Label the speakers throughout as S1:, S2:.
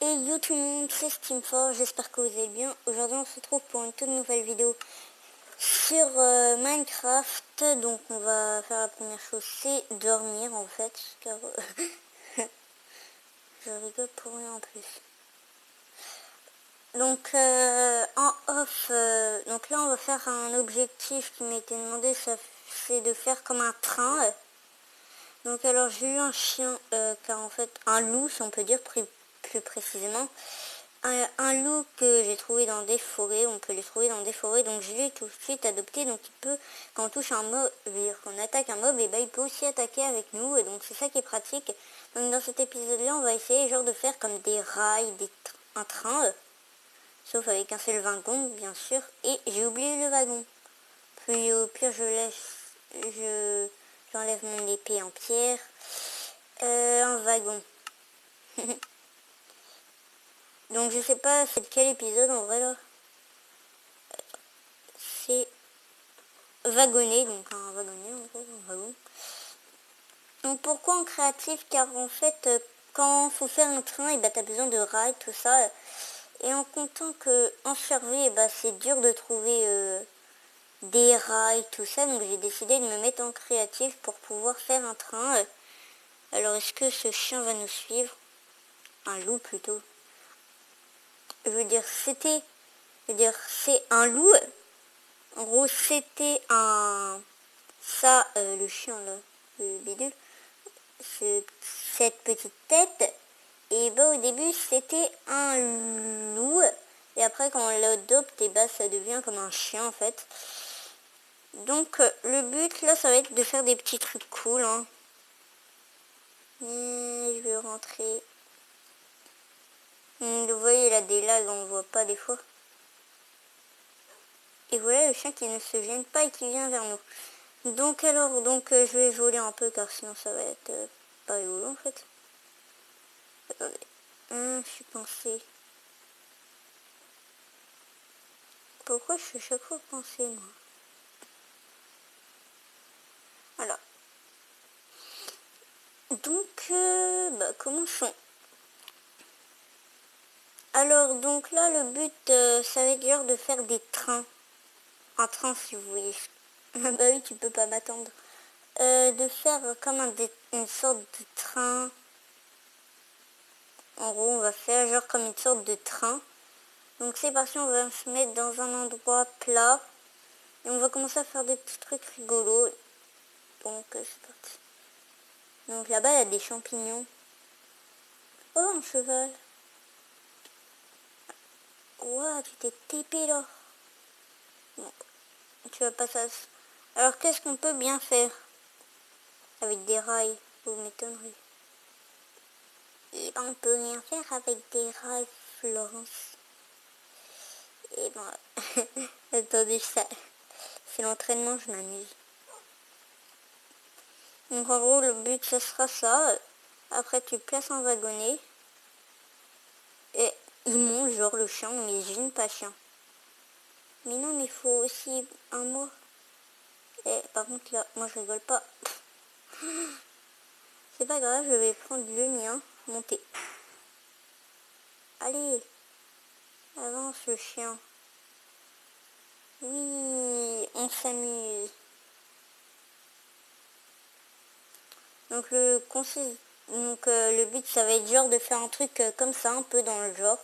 S1: Et yo tout le monde, c'est Steam4, j'espère que vous allez bien. Aujourd'hui on se retrouve pour une toute nouvelle vidéo sur Minecraft. Donc on va faire la première chose, c'est dormir en fait, car je rigole pour rien en plus. Donc en off, donc là on va faire un objectif qui m'a été demandé, c'est de faire comme un train. Donc alors j'ai eu un chien, car en fait un loup si on peut dire plus précisément. Un loup que j'ai trouvé dans des forêts, on peut les trouver dans des forêts, donc je l'ai tout de suite adopté. Donc il peut, quand on touche un mob, quand on attaque un mob, et ben il peut aussi attaquer avec nous, et donc c'est ça qui est pratique. Donc dans cet épisode là on va essayer genre de faire comme des rails, un train, sauf avec un seul wagon bien sûr, et j'ai oublié le wagon. Puis au pire j'enlève mon épée en pierre, un wagon. Donc je sais pas c'est de quel épisode en vrai là. C'est wagonner, donc un wagonnet en gros, un wagon. Donc pourquoi en créatif? Car en fait quand faut faire un train, et bah t'as besoin de rails, tout ça. Et en comptant que en survie, et bah c'est dur de trouver des rails, tout ça. Donc j'ai décidé de me mettre en créatif pour pouvoir faire un train. Alors est-ce que ce chien va nous suivre? Un loup plutôt. Je veux dire c'est un loup. En gros c'était un... Ça, le chien là, le bidule, cette petite tête, et bah au début c'était un loup, et après quand on l'adopte, et bah ça devient comme un chien en fait. Donc le but là ça va être de faire des petits trucs cool, hein. Et je vais rentrer. Vous voyez il a des lags, on voit pas des fois. Et voilà le chien qui ne se gêne pas et qui vient vers nous. Donc alors, je vais voler un peu car sinon ça va être pas rigolo en fait. Attendez, je suis coincée. Pourquoi je fais chaque fois penser moi? Alors, donc, commençons. Alors, donc là, le but, ça va être genre de faire des trains. Un train, si vous voyez. Bah oui, tu peux pas m'attendre. De faire comme une sorte de train. En gros, on va faire genre comme une sorte de train. Donc c'est parti, on va se mettre dans un endroit plat. Et on va commencer à faire des petits trucs rigolos. Donc c'est parti. Donc là-bas, il y a des champignons. Oh, un cheval. Ouah, tu t'es TP là. Bon, tu vas pas ça. Alors qu'est-ce qu'on peut bien faire avec des rails? Vous m'étonnerez. Et ben on peut rien faire avec des rails, Florence. Et ben attendez, ça c'est l'entraînement, je m'amuse. Donc en gros le but ce sera ça. Après tu places un wagonnet. Et il monte genre le chien, mais je n'ai pas chien. Mais non, mais il faut aussi un mot. Et par contre là, moi je rigole pas. C'est pas grave, je vais prendre le mien, monter. Allez, avance le chien. Oui, on s'amuse. Donc le but ça va être genre de faire un truc comme ça, un peu dans le genre.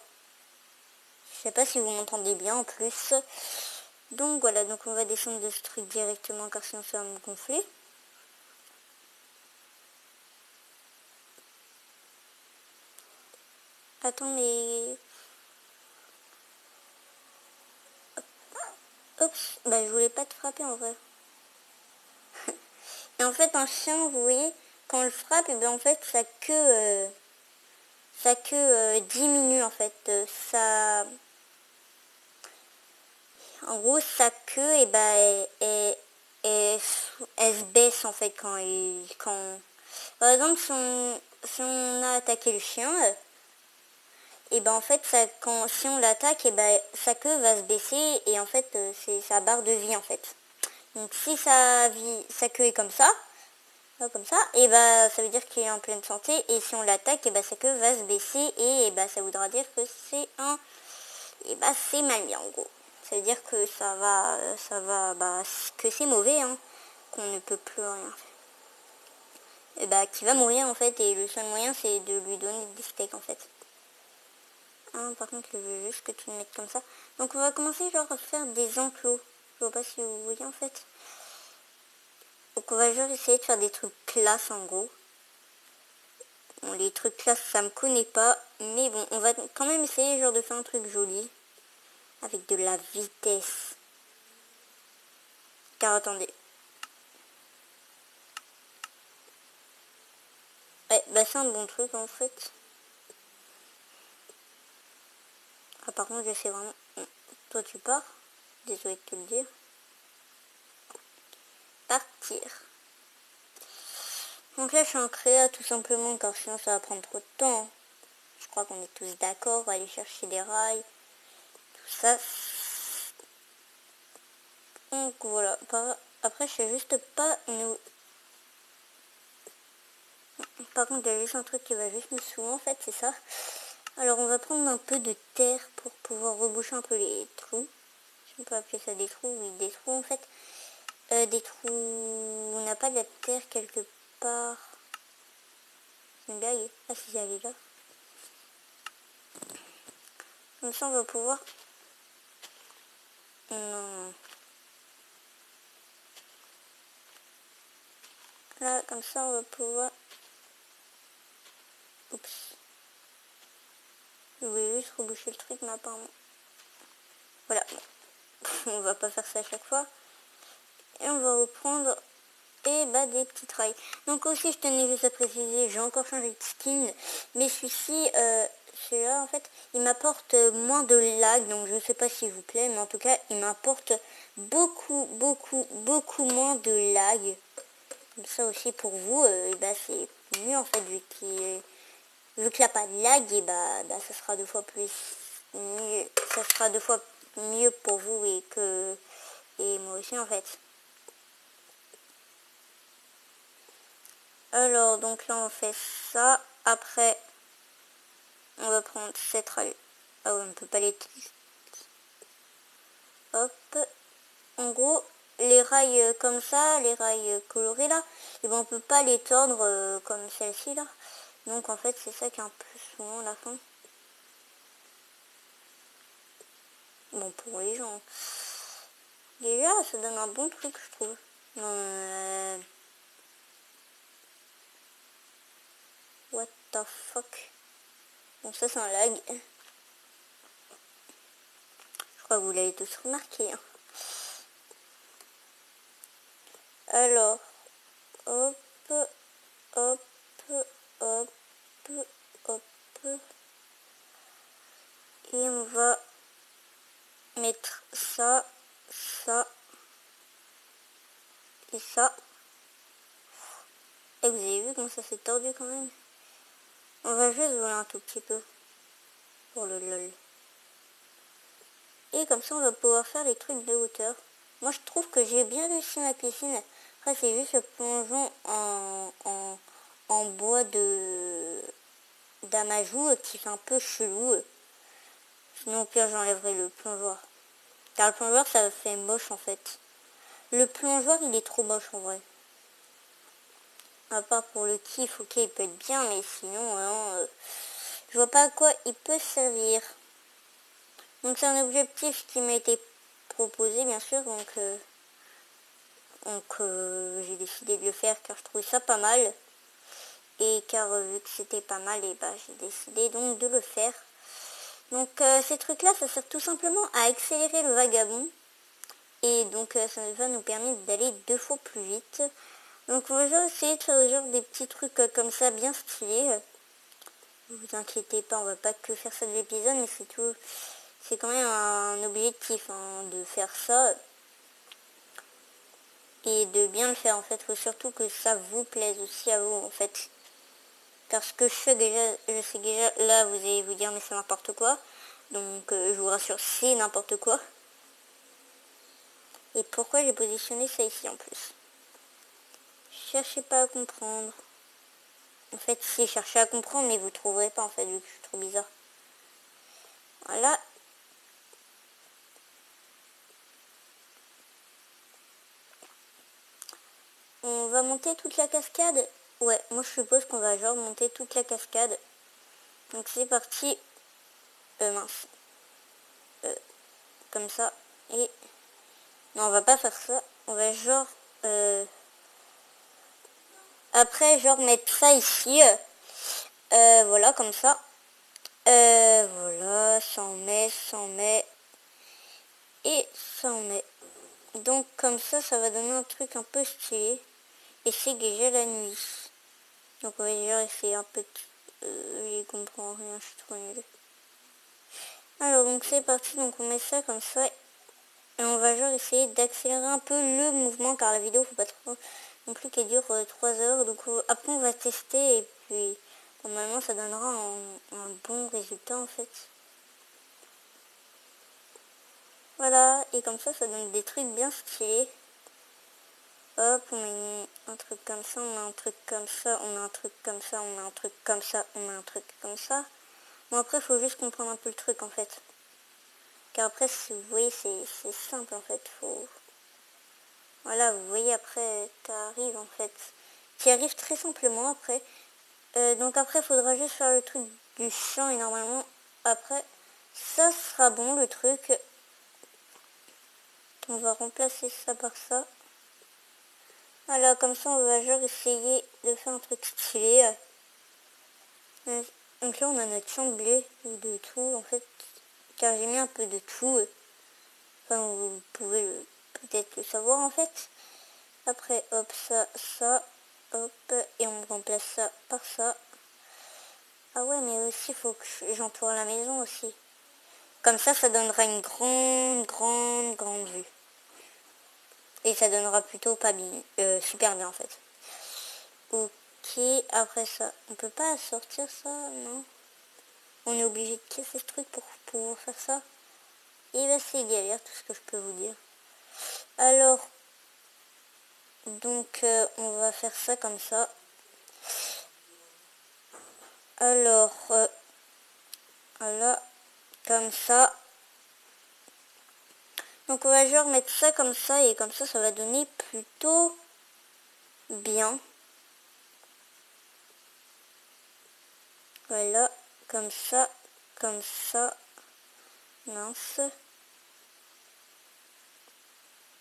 S1: Je sais pas si vous m'entendez bien en plus. Donc voilà, donc on va descendre de ce truc directement car sinon ça va me gonfler. Attends mais... Oups, bah je voulais pas te frapper en vrai. Et en fait un chien, vous voyez, quand on le frappe, et ben en fait sa queue diminue en fait. En gros sa queue, et ben elle se baisse en fait quand par exemple si on a attaqué le chien, et ben en fait si on l'attaque, et ben sa queue va se baisser, et en fait c'est sa barre de vie en fait. Donc si sa queue est comme ça, Là, comme ça, et bah ça veut dire qu'il est en pleine santé, et si on l'attaque, et bah sa queue va se baisser, et bah ça voudra dire que c'est un... Et bah c'est mal mis en gros. Ça veut dire que bah que c'est mauvais, hein, qu'on ne peut plus rien faire. Et bah qui va mourir en fait, et le seul moyen c'est de lui donner des steaks en fait. Hein, par contre je veux juste que tu le mettes comme ça. Donc on va commencer genre à faire des enclos. Je vois pas si vous voyez en fait. Donc on va genre essayer de faire des trucs classe en gros. Bon, les trucs classe ça me connaît pas, mais bon on va quand même essayer genre de faire un truc joli. Avec de la vitesse. Car attendez. Ouais, bah c'est un bon truc en fait. Ah par contre je sais vraiment... Toi tu pars. Désolé de te le dire. Partir. Donc là je suis en créa tout simplement car sinon ça va prendre trop de temps. Je crois qu'on est tous d'accord. On va aller chercher des rails. Tout ça. Donc voilà. Après je sais juste pas nous... Par contre il y a juste un truc qui va juste me saouler en fait, c'est ça. Alors on va prendre un peu de terre pour pouvoir reboucher un peu les trous. On peut appeler ça des trous, oui, des trous en fait. Des trous... On n'a pas de la terre quelque part. C'est une blague. Ah si, elle est là. Comme ça on va pouvoir... Non. Là, comme ça on va pouvoir... Oups. Je voulais juste reboucher le truc, mais apparemment... Voilà. On va pas faire ça à chaque fois. Et on va reprendre... Et bah des petits rails. Donc aussi je tenais juste à préciser, j'ai encore changé de skin, mais celui-ci, celui-là en fait, il m'apporte moins de lag, donc je sais pas s'il vous plaît, mais en tout cas il m'apporte beaucoup moins de lag. Comme ça aussi pour vous, et bah c'est mieux en fait vu qu'il n'y a pas de lag, et bah ça sera deux fois plus mieux, ça sera deux fois mieux pour vous et moi aussi en fait. Alors, donc là, on fait ça. Après, on va prendre cette rail. Ah ouais, on ne peut pas les... Hop. En gros, les rails comme ça, les rails colorés là, et ben on peut pas les tordre comme celle-ci là. Donc en fait, c'est ça qui est un peu souvent la fin. Bon, pour les gens. Déjà, ça donne un bon truc, je trouve. What the fuck. Bon, ça, c'est un lag. Je crois que vous l'avez tous remarqué. Hein. Alors, hop, hop, hop, hop. Et on va mettre ça, ça et ça. Et vous avez vu comment ça s'est tordu quand même. On va juste voler un tout petit peu. Pour le lol. Et comme ça on va pouvoir faire les trucs de hauteur. Moi je trouve que j'ai bien réussi ma piscine. Après c'est juste le plongeon en bois d'amadou qui fait un peu chelou. Sinon au pire j'enlèverai le plongeoir. Car le plongeoir ça fait moche en fait. Le plongeoir il est trop moche en vrai. À part pour le kiff, ok il peut être bien, mais sinon je vois pas à quoi il peut servir. Donc c'est un objectif qui m'a été proposé bien sûr, donc j'ai décidé de le faire car je trouvais ça pas mal. Et car vu que c'était pas mal, et bah j'ai décidé donc de le faire. Donc ces trucs là ça sert tout simplement à accélérer le vagabond. Et donc ça va nous permettre d'aller 2 fois plus vite. Donc on va essayer de faire genre des petits trucs comme ça bien stylés. Ne vous inquiétez pas, on va pas que faire ça de l'épisode, mais c'est tout. C'est quand même un objectif hein, de faire ça. Et de bien le faire en fait. Faut surtout que ça vous plaise aussi à vous en fait. Car ce que je sais déjà, là vous allez vous dire mais c'est n'importe quoi. Donc je vous rassure, c'est n'importe quoi. Et pourquoi j'ai positionné ça ici en plus? cherchez pas à comprendre. En fait, si, cherchez à comprendre, mais vous trouverez pas, en fait, vu que je suis trop bizarre. Voilà. On va monter toute la cascade. Ouais, moi je suppose qu'on va genre monter toute la cascade. Donc c'est parti. Mince. Comme ça. Et... Non, on va pas faire ça. On va genre... Après, genre mettre ça ici. Voilà, comme ça. Voilà, ça en met. Et ça en met. Donc comme ça va donner un truc un peu stylé. Et c'est déjà la nuit. Donc on va déjà essayer un peu... je comprends rien, je suis trop nulle. Alors donc c'est parti, donc on met ça comme ça. Et on va genre essayer d'accélérer un peu le mouvement car la vidéo faut pas trop non plus qu'elle dure 3 heures. Donc après on va tester et puis normalement ça donnera un bon résultat en fait. Voilà, et comme ça donne des trucs bien stylés. Hop, on met un truc comme ça, on met un truc comme ça, on met un truc comme ça, on met un truc comme ça, on met un truc comme ça. Bon après il faut juste comprendre un peu le truc en fait. Car après si vous voyez c'est simple en fait, faut... Voilà, vous voyez après t'arrives en fait. Tu arrives très simplement après. Donc après il faudra juste faire le truc du chant et normalement après ça sera bon le truc. On va remplacer ça par ça. Voilà, comme ça on va genre essayer de faire un truc stylé. Donc là on a notre chamblé de tout en fait, car j'ai mis un peu de tout. Enfin vous pouvez peut-être le savoir en fait. Après hop ça, hop, et on remplace ça par ça. Ah ouais mais aussi il faut que j'entoure la maison aussi. Comme ça donnera une grande vue. Et ça donnera plutôt pas bien, super bien en fait. Ok, après ça, on peut pas sortir ça, non? On est obligé de casser ce truc pour pouvoir faire ça. Et bah c'est galère, tout ce que je peux vous dire. Alors, donc on va faire ça comme ça. Alors, voilà, comme ça. Donc on va genre mettre ça comme ça et comme ça va donner plutôt bien. Voilà, comme ça, mince.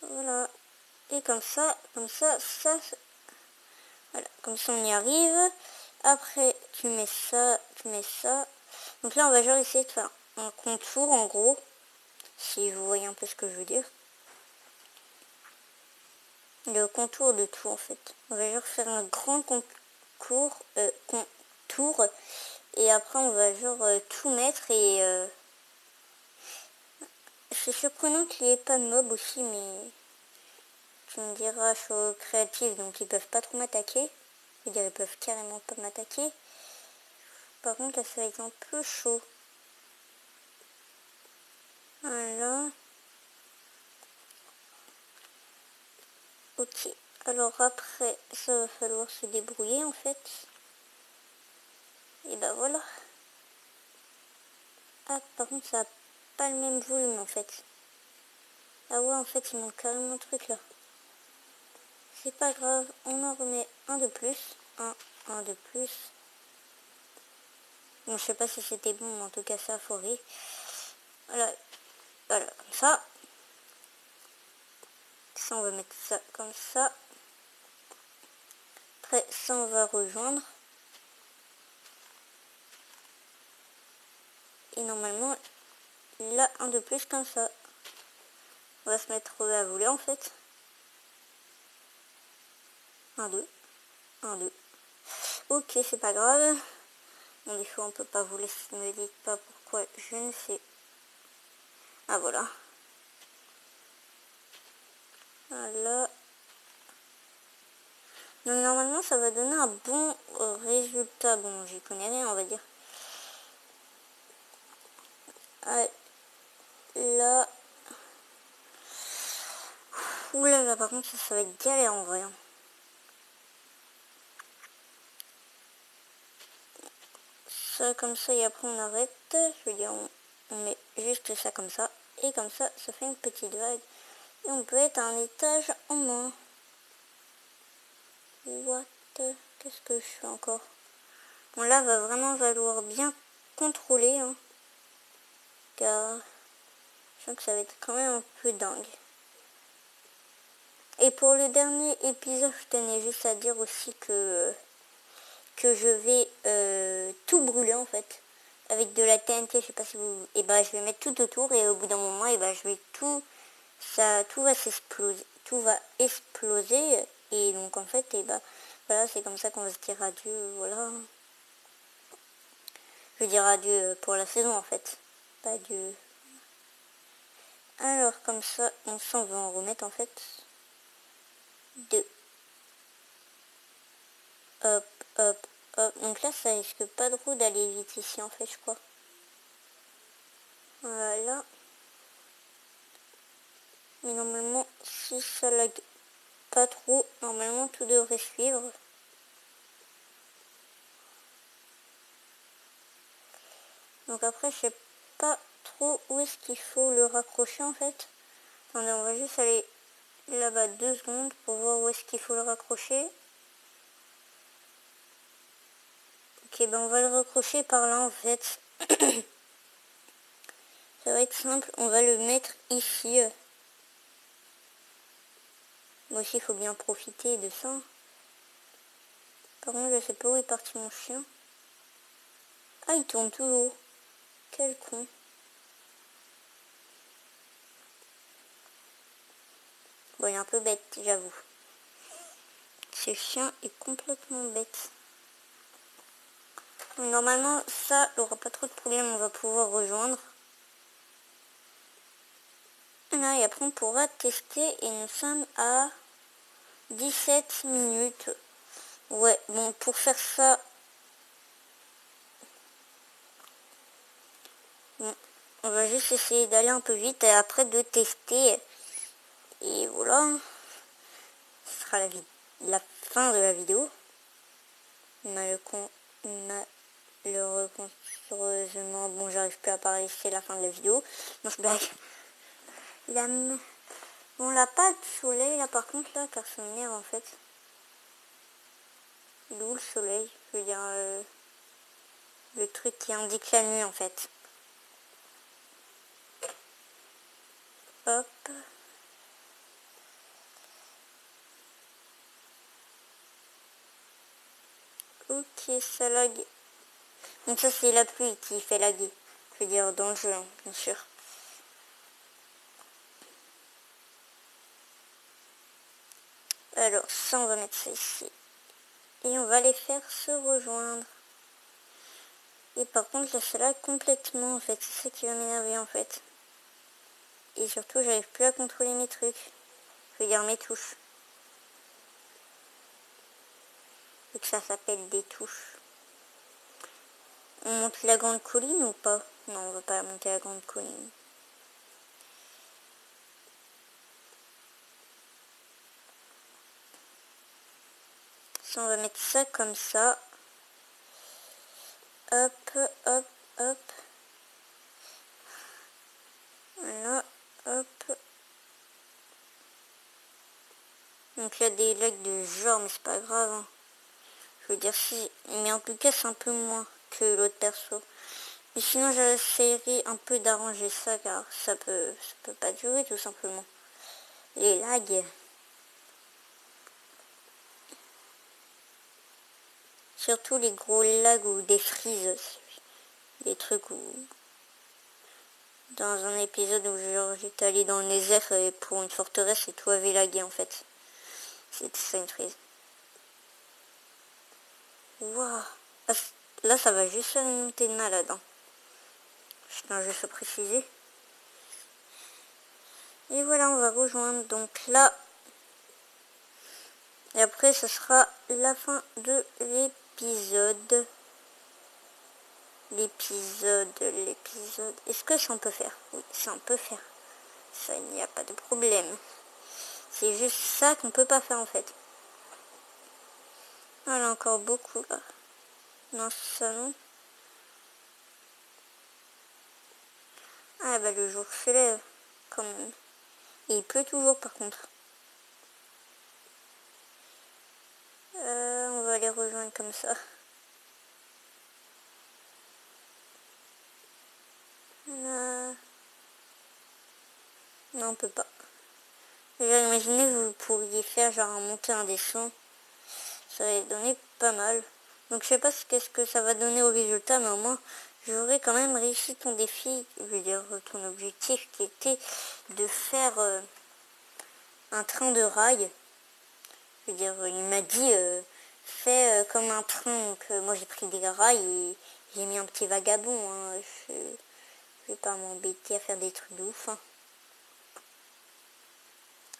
S1: Voilà, et comme ça, voilà, comme ça on y arrive. Après tu mets ça. Donc là on va genre essayer de faire un contour en gros, si vous voyez un peu ce que je veux dire. Le contour de tout en fait. On va genre faire un grand contour, et après on va genre tout mettre et c'est surprenant qu'il n'y ait pas de mob aussi, mais tu me diras, je suis créatif donc ils peuvent pas trop m'attaquer. Je veux dire, ils peuvent carrément pas m'attaquer. Par contre là ça va être un peu chaud. Voilà. Ok. Alors après, ça va falloir se débrouiller en fait. Et ben voilà. Ah, par contre, ça n'a pas le même volume en fait. Ah ouais, en fait, il manque carrément un truc là. C'est pas grave, on en remet un de plus. Un de plus. Bon, je sais pas si c'était bon, mais en tout cas, ça a foré. Voilà, voilà, comme ça. Ça, on va mettre ça comme ça. Après, ça, on va rejoindre. Et normalement, là, un de plus comme ça. On va se mettre à voler en fait. 1, 2. 1, 2. Ok, c'est pas grave. Bon, des fois, on peut pas voler, ne me dites pas pourquoi, je ne sais. Ah, voilà. Voilà. Donc, normalement, ça va donner un bon résultat. Bon, j'y connais rien, on va dire. Ah, là. Ouh là là, par contre, ça va être galère en vrai. ça comme ça et après on arrête. Je veux dire, on met juste ça comme ça. Et comme ça fait une petite vague. Et on peut être à un étage en moins. What? Qu'est-ce que je fais encore? Bon, là, va vraiment falloir bien contrôler, hein, car je sens que ça va être quand même un peu dingue. Et pour le dernier épisode, je tenais juste à dire aussi que je vais tout brûler en fait avec de la TNT. Je sais pas si vous, et je vais mettre tout autour et au bout d'un moment, je vais tout va exploser et donc en fait, voilà, c'est comme ça qu'on va se dire adieu. Voilà, je veux dire adieu pour la saison en fait, pas adieu. Alors comme ça, on s'en va en remettre en fait. 2. Hop, hop, hop. Donc là, ça risque pas trop d'aller vite ici en fait, je crois. Voilà. Mais normalement, si ça lag pas trop, normalement tout devrait suivre. Donc après, je sais pas trop où est-ce qu'il faut le raccrocher en fait. Attendez, on va juste aller là-bas 2 secondes pour voir où est-ce qu'il faut le raccrocher. Ok, on va le raccrocher par là en fait. Ça va être simple, on va le mettre ici. Moi aussi, il faut bien profiter de ça. Par contre, je sais pas où est parti mon chien. Ah, il tourne toujours. Quel con. Bon, il est un peu bête, j'avoue. Ce chien est complètement bête. Normalement, ça n'aura pas trop de problème, on va pouvoir rejoindre. Là, et après, on pourra tester et nous sommes à 17 minutes. Ouais, bon, pour faire ça... Bon, on va juste essayer d'aller un peu vite et après de tester. Et voilà. Ce sera la fin de la vidéo. Malheureusement, bon, j'arrive plus à parler, c'est la fin de la vidéo. Non, je blague. On l'a pas de soleil là par contre là, car ça m'énerve en fait. Il est où le soleil? Je veux dire, le truc qui indique la nuit en fait. Hop. Ok, ça lag. Donc ça c'est la pluie qui fait laguer. Je veux dire dans le jeu, hein, bien sûr. Alors ça on va mettre ça ici. Et on va les faire se rejoindre. Et par contre là ça lag complètement en fait. C'est ça qui va m'énerver en fait. Et surtout j'arrive plus à contrôler mes trucs. Je veux dire mes touches. Vu que ça s'appelle des touches. On monte la grande colline ou pas? Non, on va pas monter la grande colline. Ça, on va mettre ça comme ça. Hop, hop, hop. Voilà, hop. Donc il y a des lags de genre, mais c'est pas grave. Hein. Je veux dire si... Mais en tout cas, c'est un peu moins que l'autre perso. Mais sinon, j'essaierai un peu d'arranger ça, car ça peut pas durer, tout simplement. Les lags. Surtout les gros lags ou des freezes. Des trucs où... Dans un épisode où j'étais allé dans le désert pour une forteresse et tout avait lagué en fait. C'était ça une freeze. Waouh. Là ça va juste faire une montée de malade. Hein. Je tiens juste à préciser. Et voilà, on va rejoindre donc là. Et après ce sera la fin de l'épisode. L'épisode. Est-ce que ça on peut faire? Oui, ça on peut faire. Ça, il n'y a pas de problème. C'est juste ça qu'on peut pas faire en fait. Voilà, encore beaucoup là. Non, ça non. Ah bah le jour se lève quand même. Et il pleut toujours par contre. On va les rejoindre comme ça. Non, on peut pas. Déjà, imaginez, vous pourriez faire genre un monter un dessin. Ça va donner pas mal. Donc je sais pas qu'est-ce que ça va donner au résultat, mais au moins j'aurais quand même réussi ton défi, je veux dire ton objectif qui était de faire un train de rail. Je veux dire, il m'a dit fais comme un train, donc moi j'ai pris des rails et j'ai mis un petit vagabond. Hein. Je vais pas m'embêter à faire des trucs de ouf. Hein.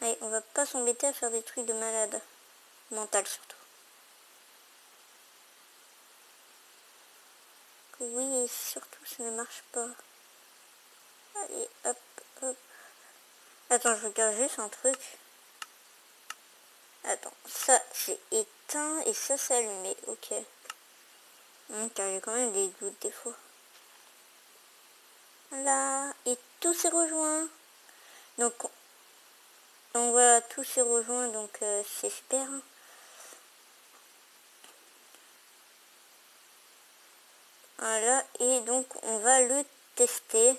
S1: Allez, on va pas s'embêter à faire des trucs de malade. Mental surtout. Oui, surtout ça ne marche pas. Allez, hop, hop. Attends, je regarde juste un truc. Attends, ça c'est éteint et ça c'est allumé, ok. Car j'ai quand même des doutes des fois. Là, et tout s'est rejoint. Donc voilà, tout s'est rejoint, donc c'est super. Voilà, et donc on va le tester.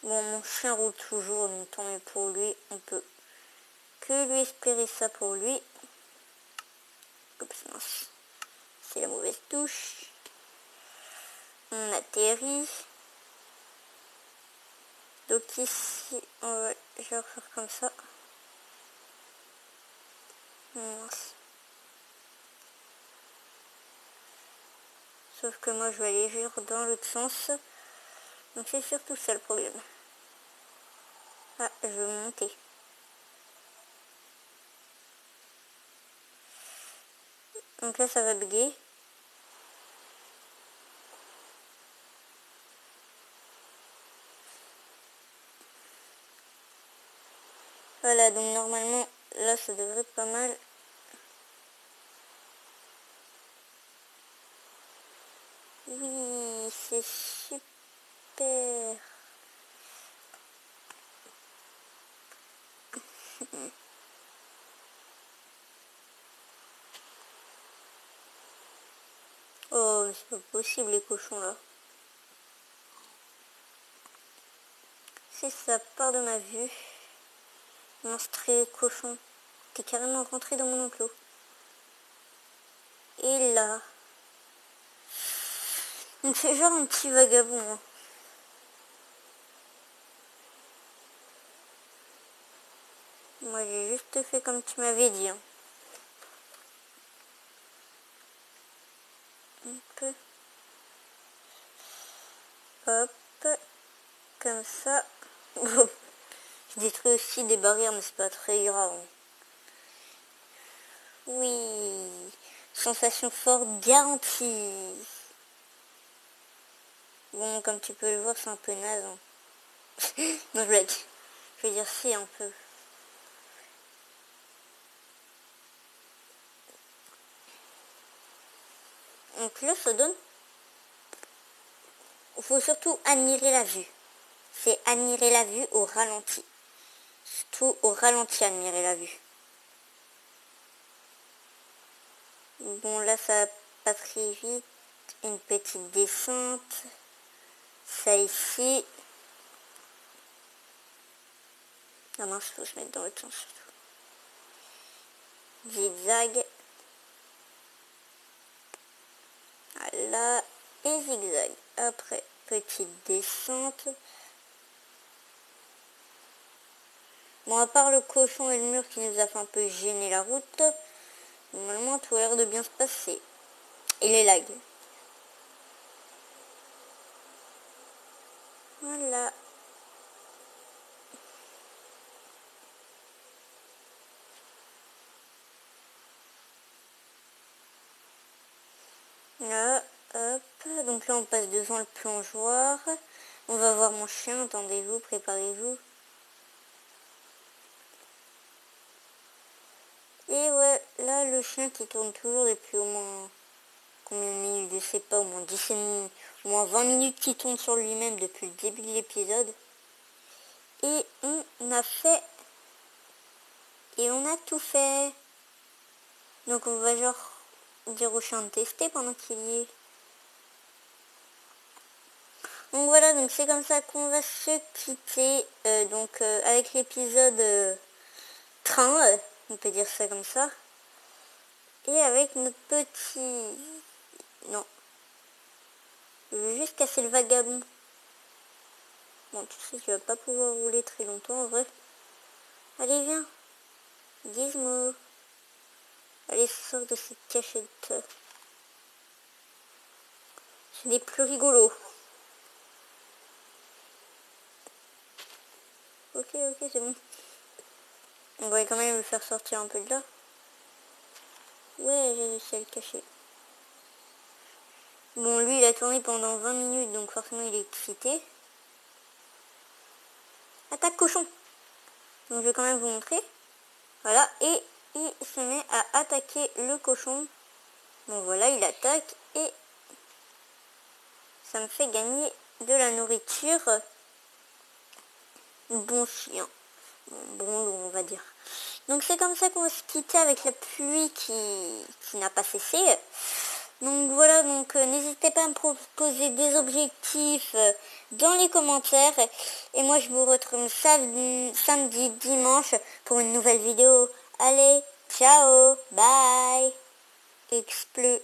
S1: Bon, mon chien roule toujours, donc tant mieux pour lui. On peut que lui espérer ça pour lui. Oups, mince. C'est la mauvaise touche. On atterrit. Donc ici, je vais refaire comme ça. Mince. Sauf que moi je vais aller juste dans l'autre sens. Donc c'est surtout ça le problème. Ah, je veux monter. Donc là ça va bugger. Voilà, donc normalement là ça devrait être pas mal. Oui, c'est super. Oh, mais c'est pas possible les cochons là. Si ça part de ma vue. Monstre cochon. T'es carrément rentré dans mon enclos. Et là. Donc c'est genre un petit vagabond. Hein. Moi j'ai juste fait comme tu m'avais dit. Hein. Un peu. Hop. Comme ça. Bon. Je détruis aussi des barrières, mais c'est pas très grave. Hein. Oui. Sensation forte garantie. Bon, comme tu peux le voir, c'est un peu naze. Hein. Non, je blague. Je veux dire, si, un peu. Donc là, ça donne... Il faut surtout admirer la vue. C'est admirer la vue au ralenti. Surtout au ralenti, admirer la vue. Bon, là, ça va pas très vite. Une petite descente. Ça ici. Ah mince, faut se mettre dans l'autre sens surtout. Zigzag. Là. Et zigzag. Après, petite descente. Bon, à part le cochon et le mur qui nous a fait un peu gêner la route, normalement tout a l'air de bien se passer. Et les lags. Voilà. Là, hop. Donc là, on passe devant le plongeoir. On va voir mon chien. Attendez-vous, préparez-vous. Et ouais, là, le chien qui tourne toujours depuis au moins... Combien de minutes? Je sais pas, au moins 10 et demi. au moins 20 minutes qui tourne sur lui-même depuis le début de l'épisode. Et on a fait... Et on a tout fait. Donc on va genre dire au chien de tester pendant qu'il y est. Donc voilà, donc c'est comme ça qu'on va se quitter. Avec l'épisode train, on peut dire ça comme ça. Et avec notre petit... Non. Je veux juste casser le vagabond. Bon, tu sais, tu vas pas pouvoir rouler très longtemps en vrai. Allez, viens. Gizmo. Allez, sors de cette cachette. Ce n'est plus rigolo. Ok, c'est bon. On va quand même le faire sortir un peu de là. Ouais, j'ai réussi à le cacher. Bon, lui, il a tourné pendant 20 minutes, donc forcément, il est excité. Attaque cochon. Donc, je vais quand même vous montrer. Voilà, et il se met à attaquer le cochon. Bon, voilà, il attaque et ça me fait gagner de la nourriture. Bon chien. Bon loup, on va dire. Donc c'est comme ça qu'on va se quitter avec la pluie qui n'a pas cessé. Donc voilà, donc n'hésitez pas à me proposer des objectifs dans les commentaires. Et moi je vous retrouve samedi, dimanche pour une nouvelle vidéo. Allez, ciao, bye, expleux.